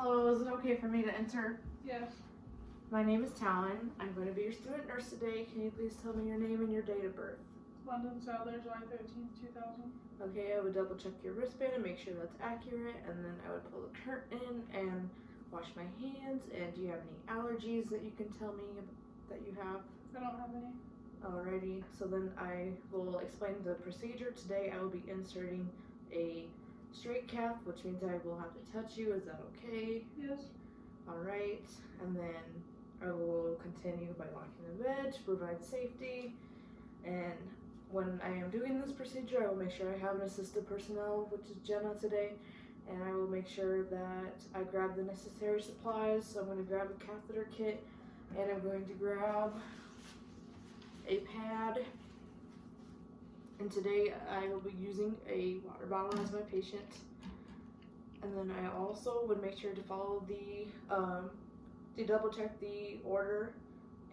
Hello, is it okay for me to enter? Yes. My name is Talon. I'm going to be your student nurse today. Can you please tell me your name and your date of birth? London Souther, July 13th, 2000. Okay, I would double check your wristband and make sure that's accurate, and then I would pull the curtain and wash my hands. And do you have any allergies that you can tell me that you have? I don't have any. Alrighty, so then I will explain the procedure. Today I will be inserting a straight cath, which means I will have to touch you. Is that okay? Yes. Alright, and then I will continue by locking the bed to provide safety. And when I am doing this procedure, I will make sure I have an assisted personnel, which is Jenna today, and I will make sure that I grab the necessary supplies. So I'm going to grab a catheter kit, and I'm going to grab a pad, and today I will be using a water bottle as my patient. And then I also would make sure to follow to double check the order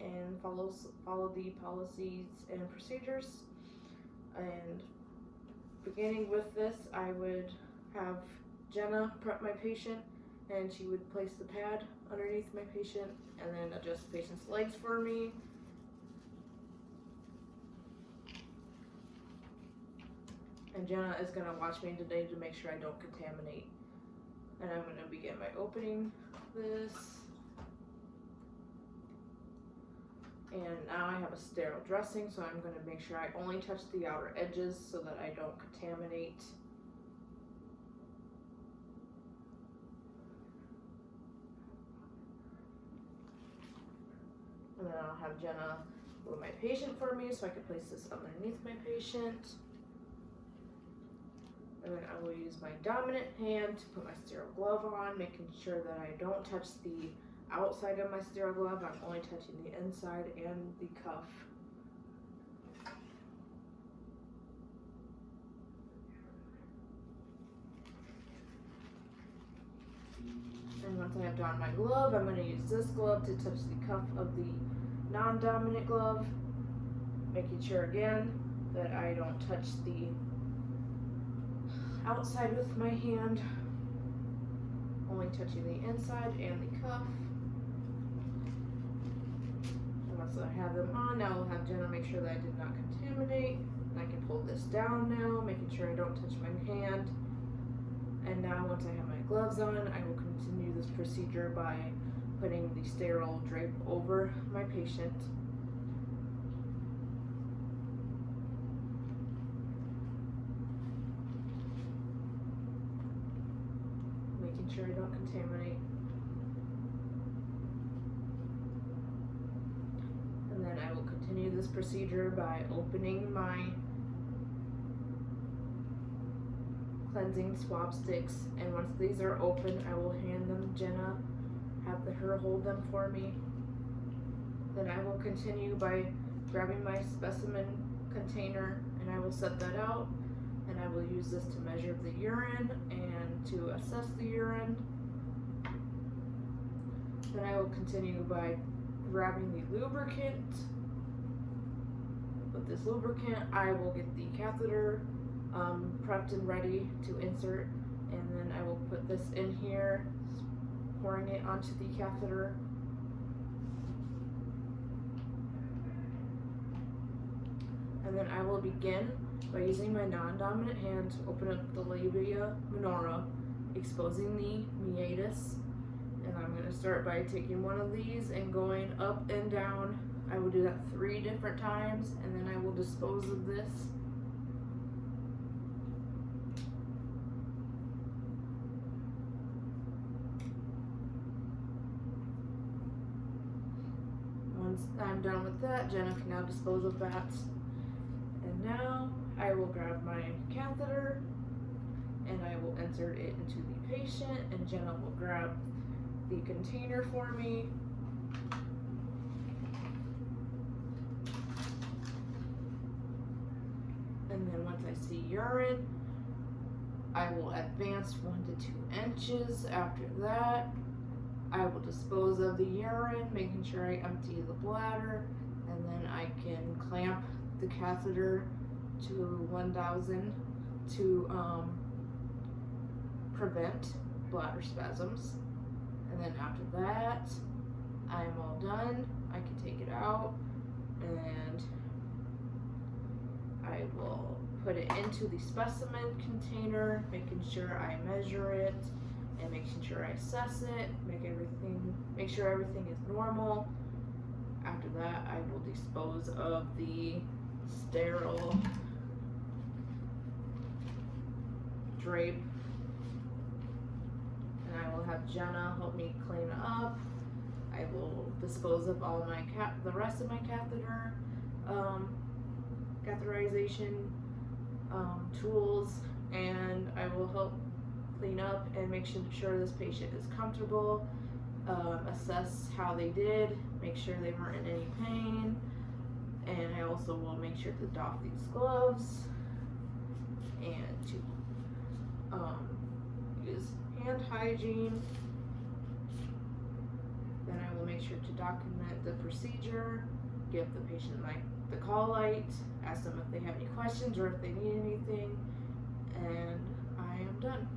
and follow the policies and procedures. And beginning with this, I would have Jenna prep my patient, and she would place the pad underneath my patient and then adjust the patient's legs for me. And Jenna is going to watch me today to make sure I don't contaminate. And I'm going to begin by opening this. And now I have a sterile dressing, so I'm going to make sure I only touch the outer edges so that I don't contaminate. And then I'll have Jenna move my patient for me so I can place this underneath my patient. And then I will use my dominant hand to put my sterile glove on, making sure that I don't touch the outside of my sterile glove. I'm only touching the inside and the cuff. And once I have donned my glove, I'm going to use this glove to touch the cuff of the non-dominant glove, making sure again that I don't touch the outside with my hand, only touching the inside and the cuff. And once I have them on, now I'll have Jenna make sure that I did not contaminate. And I can pull this down now, making sure I don't touch my hand. And now once I have my gloves on, I will continue this procedure by putting the sterile drape over my patient. Making sure I don't contaminate. And then I will continue this procedure by opening my cleansing swab sticks, and once these are open, I will hand them to Jenna, have her hold them for me. Then I will continue by grabbing my specimen container, and I will set that out, and I will use this to measure the urine and to assess the urine. Then I will continue by grabbing the lubricant. With this lubricant, I will get the catheter prepped and ready to insert, and then I will put this in here, pouring it onto the catheter. And then I will begin by using my non-dominant hand to open up the labia minora, exposing the meatus. And I'm going to start by taking one of these and going up and down. I will do that 3 different times, and then I will dispose of this. Once I'm done with that, Jenna can now dispose of that. And now I will grab my catheter and I will insert it into the patient, and Jenna will grab the container for me. And then once I see urine, I will advance 1 to 2 inches. After that, I will dispose of the urine, making sure I empty the bladder, and then I can clamp the catheter to 1000 to prevent bladder spasms. And then after that, I am all done. I can take it out and I will put it into the specimen container, making sure I measure it and making sure I assess it, make sure everything is normal. After that, I will dispose of the sterile drape, and I will have Jenna help me clean up. I will dispose of all my the rest of my catheterization tools, and I will help clean up and make sure this patient is comfortable, assess how they did, make sure they weren't in any pain, and I also will make sure to doff these gloves and to use hand hygiene. Then I will make sure to document the procedure, give the patient the call light, ask them if they have any questions or if they need anything, and I am done.